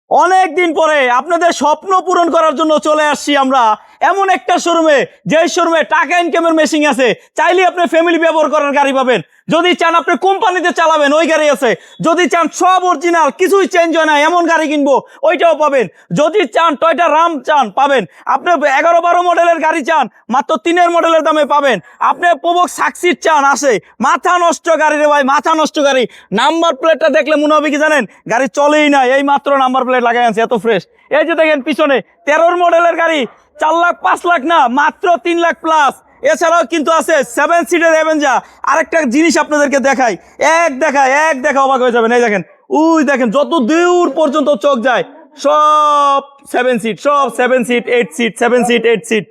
অনেক দিন পরে আপনাদের স্বপ্ন পূরণ করার জন্য চলে আসছি আমরা এমন একটা শোরুমে, যেই শোরুমে টাকা ইনকামের মেশিন আছে। চাইলে আপনি ফ্যামিলি ব্যবহার করার গাড়ি পাবেন। যদি চান আপনি কোম্পানিতে চালাবেন, ওই গাড়ি আছে। যদি চান সব অরিজিনাল, কিছুই চেঞ্জ হয় না এমন গাড়ি কিনবো, ওইটাও পাবেন। যদি চান টয়টা রাম চান পাবেন। আপনি 11-12 মডেলের গাড়ি চান, মাত্র 3 মডেলের দামে পাবেন। আপনি প্রবক সাকসিড চান, আসে। মাথা নষ্ট গাড়ি রে ভাই, মাথা নষ্ট গাড়ি। নাম্বার প্লেটটা দেখলে মনে হবে কি জানেন, গাড়ি চলেই না, এই মাত্র নাম্বার প্লেট লাগাই আছে, এত ফ্রেশ। এই যে দেখেন পিছনে 13 মডেলের গাড়ি, 4 লাখ 5 লাখ না, মাত্র 3 লাখ প্লাস। এছাড়াও কিন্তু আছে 7 সিটের অ্যাভেঞ্জার। আরেকটা জিনিস আপনাদেরকে দেখাই, এক দেখা অবাক হয়ে যাবেন। এই দেখেন, ওই দেখেন যত দূর পর্যন্ত চোখ যায়, সব 7 সিট, সব 7 সিট 8 সিট, 7 সিট 8 সিট।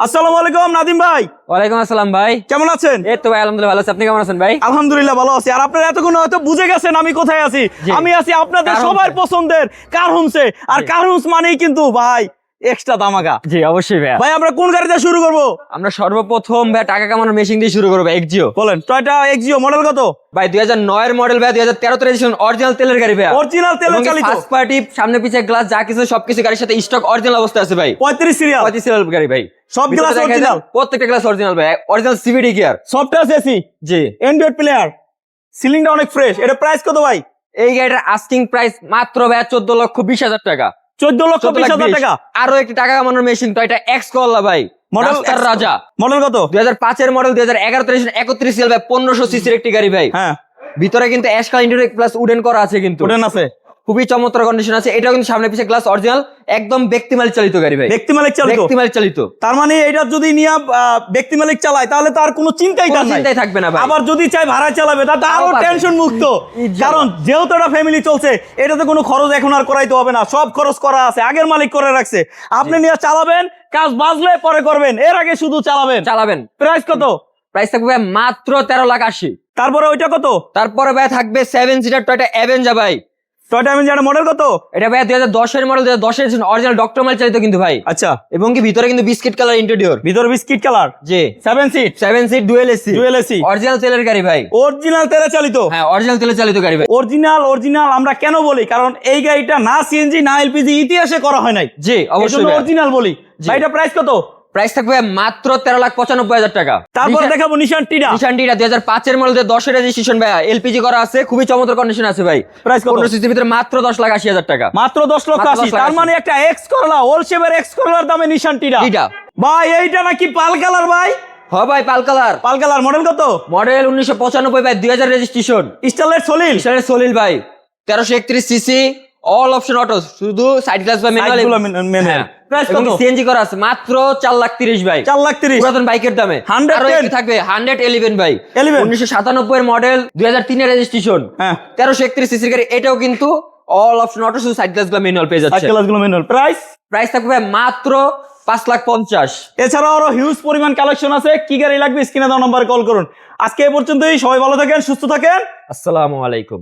আসসালামু আলাইকুম নাদিম ভাই। ওয়ালাইকুম আসসালাম ভাই, কেমন আছেন? এই তো ভাই আলহামদুলিল্লাহ ভালো আছি। আপনি কেমন আছেন ভাই? আলহামদুলিল্লাহ ভালো আছি। আর আপনারা এতক্ষণ হয়তো বুঝে গেছেন আমি কোথায় আছি। আমি আছি আপনাদের কার সবার হোমসে। পছন্দের কার হোমসে। আর কার হোমস মানেই কিন্তু ভাই এক্সট্রা দামাকা। জি অবশ্যই ভাই। ভাই আমরা কোন গাড়িতে শুরু করব? আমরা সর্বপ্রথম ভাই টাকা কামানোর মেশিন দিয়ে শুরু করবো, এক্সিও। বলেন, টয়টা এক্সিও মডেল কত? ভাই 2009 এর মডেল ভাই, 2013 রেজিস্ট্রেশন, অরিজিনাল তেলের গাড়ি ভাই। অরিজিনাল তেলে চালিত, ফার্স্ট পার্টি, সামনে পিছে গ্লাস যা কিছু সবকিছু গাড়ির সাথে স্টক অরিজিনাল অবস্থা আছে ভাই। 35 সিরিয়াল, 35 সিরিয়াল গাড়ি ভাই। সব গ্লাস ভিতরে দেখা যায় অরিজিনাল, প্রত্যেকটা গ্লাস অরিজিনাল ভাই। Original CVT gear, software AC, জি। অ্যান্ড্রয়েড প্লেয়ার, সিলিংটা অনেক ফ্রেশ। এটা প্রাইস কত ভাই? এই গাড়িটার আস্কিং প্রাইস মাত্র ভাই 14,20,000 টাকা। 14,20,000 টাকা। আরো একটি টাকা কামানোর মেশিন তো, এটা এক্স করলা ভাই, মডেল রাস্তার রাজা। মডেল কত? 2005 এর মডেল, 2011 31 সিএল ভাই, 1500 সিসির একটি গাড়ি ভাই। হ্যাঁ, ভিতরে কিন্তু ash colour interior plus wooden করা আছে, কিন্তু ওডেন আছে, খুবই চমৎকার কন্ডিশন আছে। এটাও কিন্তু সামনে পিছে গ্লাস অরিজিনাল, একদম ব্যক্তি মালিক চালিত গাড়ি ভাই। ব্যক্তি মালিক চালিত, ব্যক্তি মালিক চালিত। তার মানে এটা যদি নিয়ে ব্যক্তি মালিক চালায় তাহলে তার কোনো চিন্তাই কোনো তার নাই, চিন্তাই থাকবে না ভাই। আবার যদি চাই ভাড়া চালাবে তাতে আরো পারবে। টেনশন মুক্ত। কারণ যেহেতু এটা ফ্যামিলি চলছে, এটাতে কোনো খরচ এখন আর করাইতে হবে না, সব খরচ করা আছে, আগের মালিক করে রাখছে। আপনি নিয়ে চালাবেন, কাজ বাজলে পরে করবেন, এর আগে শুধু চালাবেন। প্রাইস কত? প্রাইস থাকবে ভাই মাত্র 13,80,000। তারপরে ওইটা কত? তারপরে ভাই থাকবে 7 সিটার টয়টা অ্যাভেঞ্জার ভাই। টয়টা অ্যাভেঞ্জার মডেল কত? এটা ভাই 2010 এর মডেল, 2010 এর অরিজিনাল ডক্টর মাল চালিত কিন্তু ভাই। আচ্ছা, এবং কি ভিতরে কিন্তু বিস্কিট কালার ইন্টেরিয়র, ভিতরে বিস্কিট কালার, জি। 7 seat, 7 seat dual AC, original তেলের গাড়ি ভাই। অরিজিনাল তেলে চালিত, হ্যাঁ অরিজিনাল তেলে চালিত গাড়ি ভাই। অরিজিনাল আমরা কেন বলি? কারণ এই গাড়িটা না সিএনজি না এলপিজি ইতিহাসে করা হয় নাই, জি অবশ্যই অরিজিনাল বলি। ভাই এটা প্রাইস কত? প্রাইস থাকবে মাত্র 13,95,000 টাকা। তারপর দেখাবো নিশান টিরা। নিশান টিরা 2005 এর মডেল, 10 এর রেজিস্ট্রেশন ভাই, এলপিজি করা আছে, খুবই চমৎকার কন্ডিশন আছে ভাই। প্রাইস কত? 15 সিসির ভিতরে মাত্র 10,80,000 টাকা। মাত্র 10,80,000। তার মানে একটা এক্স করলা, ওল শেপের এক্স করলার দামে নিশান টিরা। ভাই এইটা নাকি পাল কালার ভাই? হ্যাঁ ভাই পাল কালার। মডেল কত? মডেল 1995 ভাই, 2000 রেজিস্ট্রেশন, স্টারলেট সলিল ভাই, 1331 সিসি, অল অপশন অটো, শুধু সাইড গ্লাস বা ম্যানুয়াল। প্রাইস কত? সিএনজি করা আছে, মাত্র 4,30,000 ভাই। 4,30,000 পুরাতন বাইকের দামে। 110 আরো একটি থাকবে 111 ভাই, 1997 এর মডেল, 2003 এর রেজিস্ট্রেশন, হ্যাঁ 1331 সিসির গাড়ি। এটাও কিন্তু অল অপশন অটো, শুধু সাইড গ্লাস বা ম্যানুয়াল পেয়ে যাচ্ছে। প্রাইস থাকবে মাত্র 5,50,000। এছাড়াও আরো হিউজ পরিমাণ কালেকশন আছে। কি গাড়ি লাগবে স্ক্রিনে দেওয়া নম্বরে কল করুন। আজকে এ পর্যন্তই, সবাই ভালো থাকেন, সুস্থ থাকেন। আসসালামু আলাইকুম।